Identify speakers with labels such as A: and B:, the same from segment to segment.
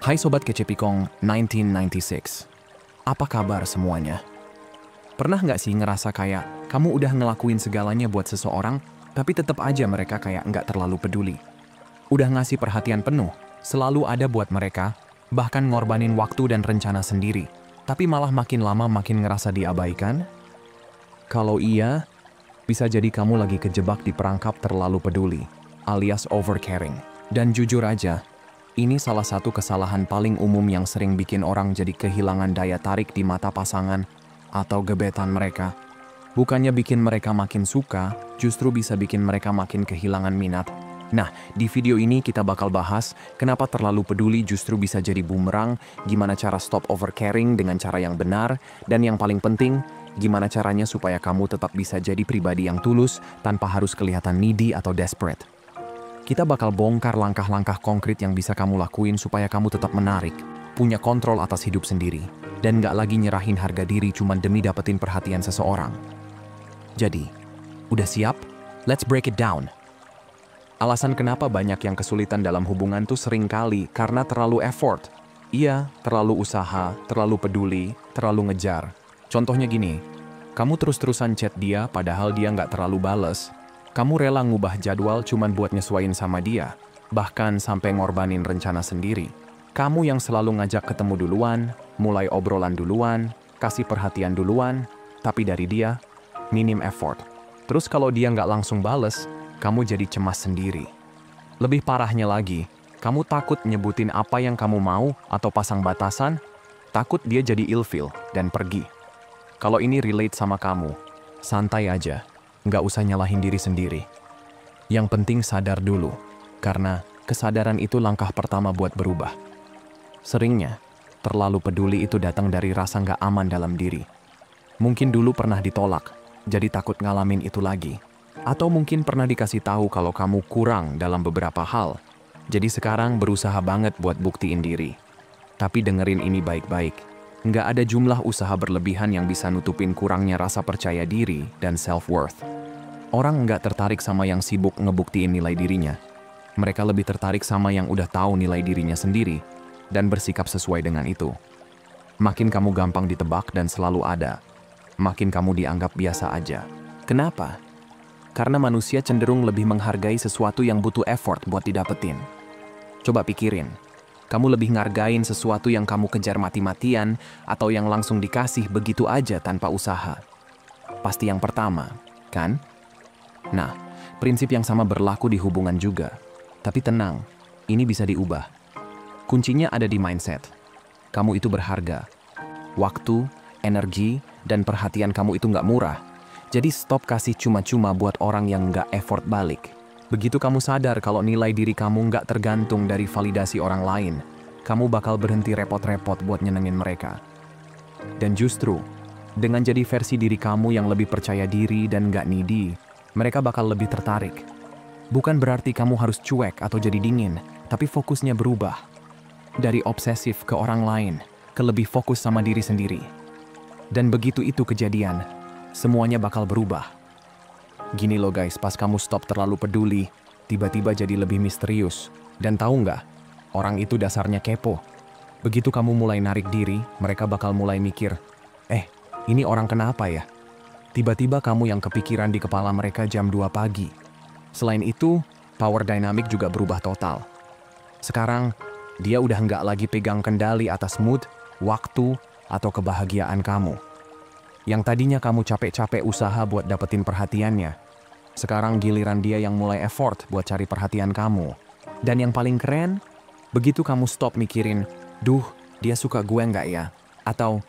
A: Hai Sobat Kecepikong 1996. Apa kabar semuanya? Pernah nggak sih ngerasa kayak kamu udah ngelakuin segalanya buat seseorang, tapi tetap aja mereka kayak nggak terlalu peduli? Udah ngasih perhatian penuh, selalu ada buat mereka, bahkan ngorbanin waktu dan rencana sendiri, tapi malah makin lama makin ngerasa diabaikan? Kalau iya, bisa jadi kamu lagi kejebak di perangkap terlalu peduli, alias overcaring. Dan jujur aja, ini salah satu kesalahan paling umum yang sering bikin orang jadi kehilangan daya tarik di mata pasangan atau gebetan mereka. Bukannya bikin mereka makin suka, justru bisa bikin mereka makin kehilangan minat. Nah, di video ini kita bakal bahas kenapa terlalu peduli justru bisa jadi bumerang, gimana cara stop overcaring dengan cara yang benar, dan yang paling penting, gimana caranya supaya kamu tetap bisa jadi pribadi yang tulus tanpa harus kelihatan needy atau desperate. Kita bakal bongkar langkah-langkah konkret yang bisa kamu lakuin supaya kamu tetap menarik, punya kontrol atas hidup sendiri, dan nggak lagi nyerahin harga diri cuma demi dapetin perhatian seseorang. Jadi, udah siap? Let's break it down. Alasan kenapa banyak yang kesulitan dalam hubungan tuh sering kali karena terlalu effort. Iya, terlalu usaha, terlalu peduli, terlalu ngejar. Contohnya gini, kamu terus-terusan chat dia padahal dia nggak terlalu bales. Kamu rela ngubah jadwal cuman buat nyesuaiin sama dia, bahkan sampai ngorbanin rencana sendiri. Kamu yang selalu ngajak ketemu duluan, mulai obrolan duluan, kasih perhatian duluan, tapi dari dia, minim effort. Terus kalau dia nggak langsung bales, kamu jadi cemas sendiri. Lebih parahnya lagi, kamu takut nyebutin apa yang kamu mau atau pasang batasan, takut dia jadi ilfeel dan pergi. Kalau ini relate sama kamu, santai aja. Nggak usah nyalahin diri sendiri. Yang penting sadar dulu, karena kesadaran itu langkah pertama buat berubah. Seringnya, terlalu peduli itu datang dari rasa nggak aman dalam diri. Mungkin dulu pernah ditolak, jadi takut ngalamin itu lagi. Atau mungkin pernah dikasih tahu kalau kamu kurang dalam beberapa hal, jadi sekarang berusaha banget buat buktiin diri. Tapi dengerin ini baik-baik. Nggak ada jumlah usaha berlebihan yang bisa nutupin kurangnya rasa percaya diri dan self-worth. Orang nggak tertarik sama yang sibuk ngebuktiin nilai dirinya. Mereka lebih tertarik sama yang udah tahu nilai dirinya sendiri dan bersikap sesuai dengan itu. Makin kamu gampang ditebak dan selalu ada, makin kamu dianggap biasa aja. Kenapa? Karena manusia cenderung lebih menghargai sesuatu yang butuh effort buat didapetin. Coba pikirin. Kamu lebih ngargain sesuatu yang kamu kejar mati-matian atau yang langsung dikasih begitu aja tanpa usaha? Pasti yang pertama, kan? Nah, prinsip yang sama berlaku di hubungan juga. Tapi tenang, ini bisa diubah. Kuncinya ada di mindset. Kamu itu berharga. Waktu, energi, dan perhatian kamu itu nggak murah. Jadi stop kasih cuma-cuma buat orang yang nggak effort balik. Begitu kamu sadar kalau nilai diri kamu nggak tergantung dari validasi orang lain, kamu bakal berhenti repot-repot buat nyenengin mereka. Dan justru, dengan jadi versi diri kamu yang lebih percaya diri dan nggak needy, mereka bakal lebih tertarik. Bukan berarti kamu harus cuek atau jadi dingin, tapi fokusnya berubah. Dari obsesif ke orang lain, ke lebih fokus sama diri sendiri. Dan begitu itu kejadian, semuanya bakal berubah. Gini loh guys, pas kamu stop terlalu peduli, tiba-tiba jadi lebih misterius. Dan tahu nggak, orang itu dasarnya kepo. Begitu kamu mulai narik diri, mereka bakal mulai mikir, ini orang kenapa ya? Tiba-tiba kamu yang kepikiran di kepala mereka jam 2 pagi. Selain itu, power dynamic juga berubah total. Sekarang, dia udah nggak lagi pegang kendali atas mood, waktu, atau kebahagiaan kamu. Yang tadinya kamu capek-capek usaha buat dapetin perhatiannya, sekarang giliran dia yang mulai effort buat cari perhatian kamu. Dan yang paling keren, begitu kamu stop mikirin, duh, dia suka gue nggak ya? Atau,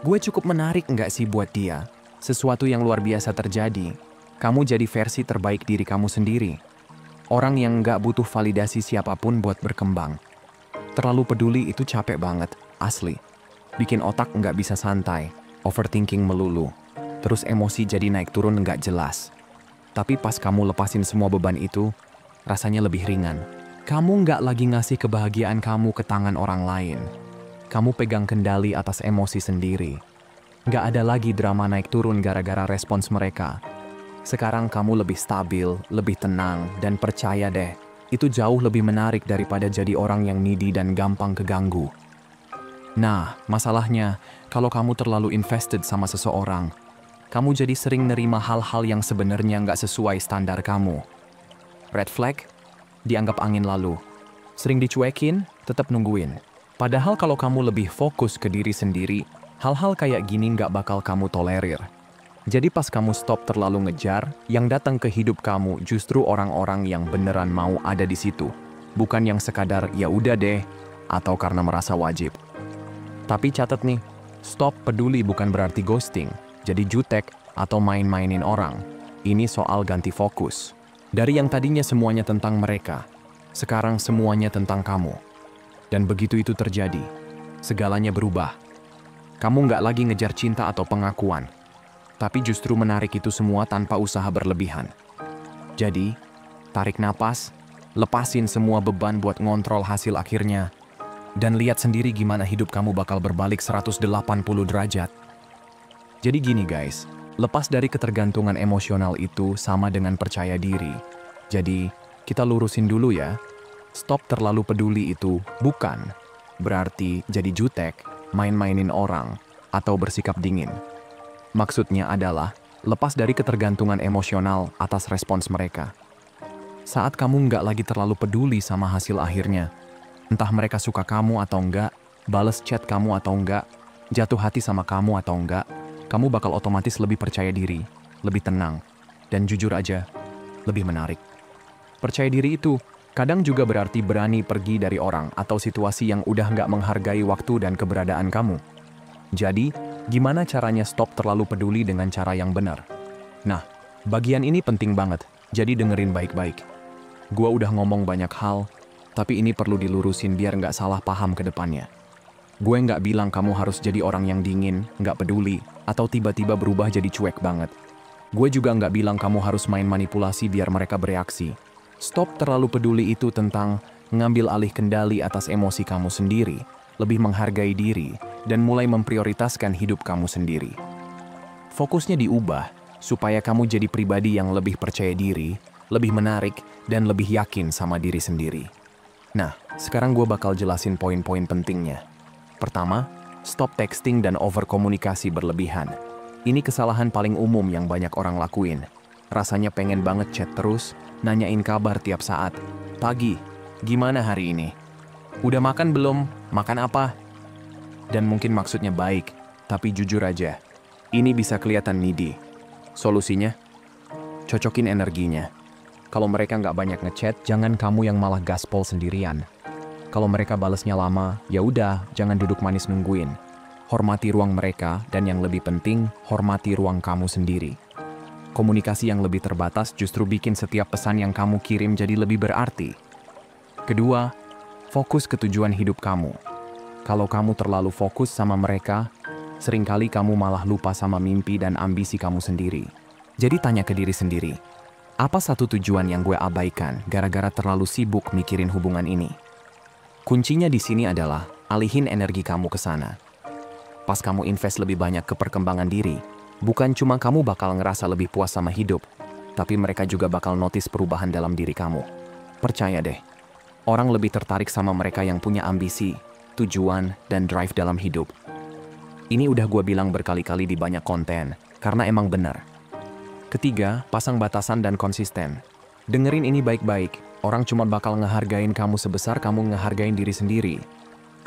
A: gue cukup menarik nggak sih buat dia? Sesuatu yang luar biasa terjadi. Kamu jadi versi terbaik diri kamu sendiri. Orang yang nggak butuh validasi siapapun buat berkembang. Terlalu peduli itu capek banget, asli. Bikin otak nggak bisa santai. Overthinking melulu, terus emosi jadi naik turun nggak jelas. Tapi pas kamu lepasin semua beban itu, rasanya lebih ringan. Kamu nggak lagi ngasih kebahagiaan kamu ke tangan orang lain. Kamu pegang kendali atas emosi sendiri. Nggak ada lagi drama naik turun gara-gara respons mereka. Sekarang kamu lebih stabil, lebih tenang, dan percaya deh, Itu jauh lebih menarik daripada jadi orang yang needy dan gampang keganggu. Nah, masalahnya, kalau kamu terlalu invested sama seseorang, kamu jadi sering nerima hal-hal yang sebenarnya nggak sesuai standar kamu. Red flag, dianggap angin lalu. Sering dicuekin, tetap nungguin. Padahal kalau kamu lebih fokus ke diri sendiri, hal-hal kayak gini nggak bakal kamu tolerir. Jadi pas kamu stop terlalu ngejar, yang datang ke hidup kamu justru orang-orang yang beneran mau ada di situ. Bukan yang sekadar ya udah deh, atau karena merasa wajib. Tapi catat nih, stop peduli bukan berarti ghosting, jadi jutek atau main-mainin orang. Ini soal ganti fokus. Dari yang tadinya semuanya tentang mereka, sekarang semuanya tentang kamu. Dan begitu itu terjadi, segalanya berubah. Kamu nggak lagi ngejar cinta atau pengakuan, tapi justru menarik itu semua tanpa usaha berlebihan. Jadi, tarik napas, lepasin semua beban buat ngontrol hasil akhirnya, dan lihat sendiri gimana hidup kamu bakal berbalik 180 derajat. Jadi gini guys, lepas dari ketergantungan emosional itu sama dengan percaya diri. Jadi, kita lurusin dulu ya. Stop terlalu peduli itu bukan berarti jadi jutek, main-mainin orang, atau bersikap dingin. Maksudnya adalah lepas dari ketergantungan emosional atas respons mereka. Saat kamu nggak lagi terlalu peduli sama hasil akhirnya, entah mereka suka kamu atau enggak, bales chat kamu atau enggak, jatuh hati sama kamu atau enggak, kamu bakal otomatis lebih percaya diri, lebih tenang, dan jujur aja, lebih menarik. Percaya diri itu kadang juga berarti berani pergi dari orang atau situasi yang udah nggak menghargai waktu dan keberadaan kamu. Jadi, gimana caranya stop terlalu peduli dengan cara yang benar? Nah, bagian ini penting banget, jadi dengerin baik-baik. Gua udah ngomong banyak hal, tapi ini perlu dilurusin biar nggak salah paham ke depannya. Gue nggak bilang kamu harus jadi orang yang dingin, nggak peduli, atau tiba-tiba berubah jadi cuek banget. Gue juga nggak bilang kamu harus main manipulasi biar mereka bereaksi. Stop terlalu peduli itu tentang ngambil alih kendali atas emosi kamu sendiri, lebih menghargai diri, dan mulai memprioritaskan hidup kamu sendiri. Fokusnya diubah, supaya kamu jadi pribadi yang lebih percaya diri, lebih menarik, dan lebih yakin sama diri sendiri. Nah, sekarang gue bakal jelasin poin-poin pentingnya. Pertama, stop texting dan overkomunikasi berlebihan. Ini kesalahan paling umum yang banyak orang lakuin. Rasanya pengen banget chat terus, nanyain kabar tiap saat. Pagi, gimana hari ini? Udah makan belum? Makan apa? Dan mungkin maksudnya baik, tapi jujur aja, ini bisa kelihatan needy. Solusinya? Cocokin energinya. Kalau mereka nggak banyak ngechat, jangan kamu yang malah gaspol sendirian. Kalau mereka balesnya lama, ya udah, jangan duduk manis nungguin. Hormati ruang mereka, dan yang lebih penting, hormati ruang kamu sendiri. Komunikasi yang lebih terbatas justru bikin setiap pesan yang kamu kirim jadi lebih berarti. Kedua, fokus ke tujuan hidup kamu. Kalau kamu terlalu fokus sama mereka, seringkali kamu malah lupa sama mimpi dan ambisi kamu sendiri. Jadi tanya ke diri sendiri, apa satu tujuan yang gue abaikan gara-gara terlalu sibuk mikirin hubungan ini? Kuncinya di sini adalah alihin energi kamu ke sana. Pas kamu invest lebih banyak ke perkembangan diri, bukan cuma kamu bakal ngerasa lebih puas sama hidup, tapi mereka juga bakal notice perubahan dalam diri kamu. Percaya deh, orang lebih tertarik sama mereka yang punya ambisi, tujuan, dan drive dalam hidup. Ini udah gue bilang berkali-kali di banyak konten, karena emang benar. Ketiga, pasang batasan dan konsisten. Dengerin ini baik-baik, orang cuma bakal ngehargain kamu sebesar kamu ngehargain diri sendiri.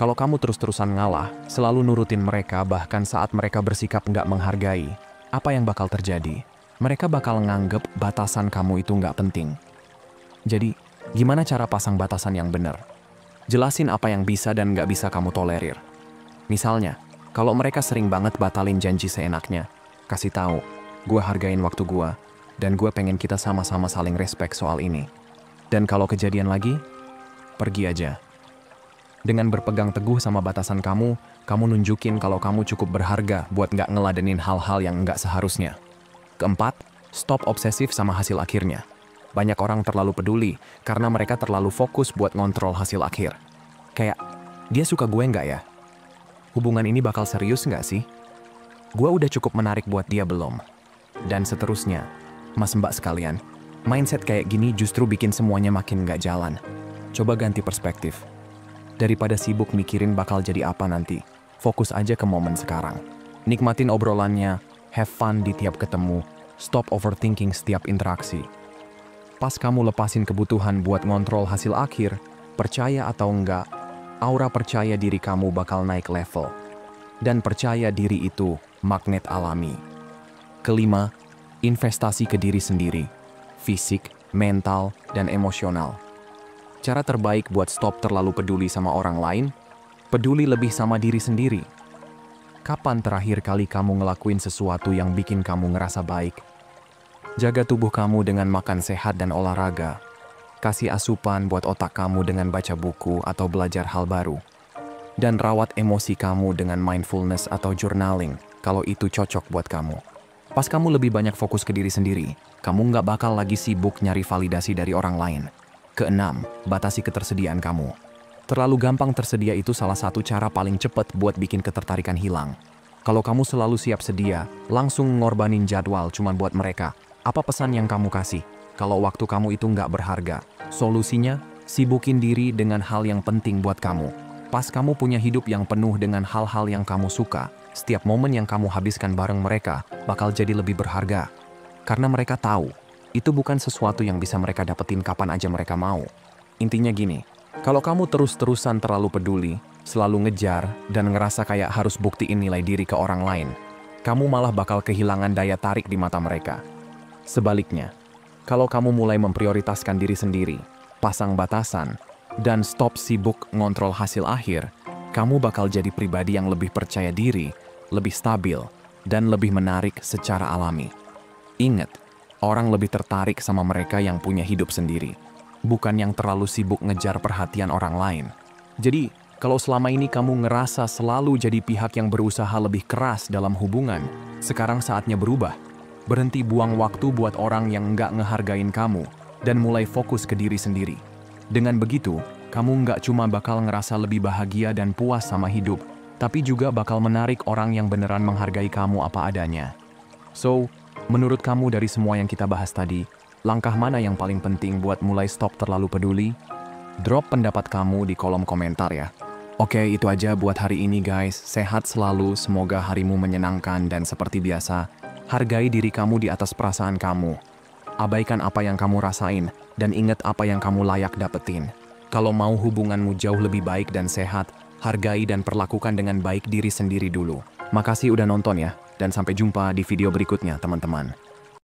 A: Kalau kamu terus-terusan ngalah, selalu nurutin mereka bahkan saat mereka bersikap nggak menghargai, apa yang bakal terjadi? Mereka bakal nganggep batasan kamu itu nggak penting. Jadi, gimana cara pasang batasan yang benar? Jelasin apa yang bisa dan nggak bisa kamu tolerir. Misalnya, kalau mereka sering banget batalin janji seenaknya, kasih tahu, gue hargain waktu gue, dan gue pengen kita sama-sama saling respect soal ini. Dan kalau kejadian lagi, pergi aja. Dengan berpegang teguh sama batasan kamu nunjukin kalau kamu cukup berharga buat nggak ngeladenin hal-hal yang nggak seharusnya. Keempat, stop obsesif sama hasil akhirnya. Banyak orang terlalu peduli karena mereka terlalu fokus buat ngontrol hasil akhir. Kayak, dia suka gue nggak ya? Hubungan ini bakal serius nggak sih? Gue udah cukup menarik buat dia belum? Dan seterusnya. Mas mbak sekalian, Mindset kayak gini justru bikin semuanya makin nggak jalan. Coba ganti perspektif. Daripada sibuk mikirin bakal jadi apa nanti, fokus aja ke momen sekarang. Nikmatin obrolannya, have fun di tiap ketemu, stop overthinking setiap interaksi. Pas kamu lepasin kebutuhan buat ngontrol hasil akhir, percaya atau enggak, aura percaya diri kamu bakal naik level. Dan percaya diri itu magnet alami. Kelima, investasi ke diri sendiri, fisik, mental, dan emosional. Cara terbaik buat stop terlalu peduli sama orang lain, peduli lebih sama diri sendiri. Kapan terakhir kali kamu ngelakuin sesuatu yang bikin kamu ngerasa baik? Jaga tubuh kamu dengan makan sehat dan olahraga. Kasih asupan buat otak kamu dengan baca buku atau belajar hal baru. Dan rawat emosi kamu dengan mindfulness atau journaling kalau itu cocok buat kamu. Pas kamu lebih banyak fokus ke diri sendiri, kamu nggak bakal lagi sibuk nyari validasi dari orang lain. Keenam, batasi ketersediaan kamu. Terlalu gampang tersedia itu salah satu cara paling cepat buat bikin ketertarikan hilang. Kalau kamu selalu siap sedia, langsung ngorbanin jadwal cuma buat mereka, apa pesan yang kamu kasih? Kalau waktu kamu itu nggak berharga, solusinya, sibukin diri dengan hal yang penting buat kamu. Pas kamu punya hidup yang penuh dengan hal-hal yang kamu suka, setiap momen yang kamu habiskan bareng mereka bakal jadi lebih berharga. Karena mereka tahu, itu bukan sesuatu yang bisa mereka dapetin kapan aja mereka mau. Intinya gini, kalau kamu terus-terusan terlalu peduli, selalu ngejar, dan ngerasa kayak harus buktiin nilai diri ke orang lain, kamu malah bakal kehilangan daya tarik di mata mereka. Sebaliknya, kalau kamu mulai memprioritaskan diri sendiri, pasang batasan, dan stop sibuk ngontrol hasil akhir, kamu bakal jadi pribadi yang lebih percaya diri, lebih stabil, dan lebih menarik secara alami. Ingat, orang lebih tertarik sama mereka yang punya hidup sendiri, bukan yang terlalu sibuk ngejar perhatian orang lain. Jadi, kalau selama ini kamu ngerasa selalu jadi pihak yang berusaha lebih keras dalam hubungan, sekarang saatnya berubah. Berhenti buang waktu buat orang yang nggak ngehargain kamu, dan mulai fokus ke diri sendiri. Dengan begitu, kamu nggak cuma bakal ngerasa lebih bahagia dan puas sama hidup, tapi juga bakal menarik orang yang beneran menghargai kamu apa adanya. So, menurut kamu dari semua yang kita bahas tadi, langkah mana yang paling penting buat mulai stop terlalu peduli? Drop pendapat kamu di kolom komentar ya. Oke, itu aja buat hari ini guys. Sehat selalu, semoga harimu menyenangkan dan seperti biasa, hargai diri kamu di atas perasaan kamu. Abaikan apa yang kamu rasain, dan ingat apa yang kamu layak dapetin. Kalau mau hubunganmu jauh lebih baik dan sehat, hargai dan perlakukan dengan baik diri sendiri dulu. Makasih udah nonton ya, dan sampai jumpa di video berikutnya teman-teman.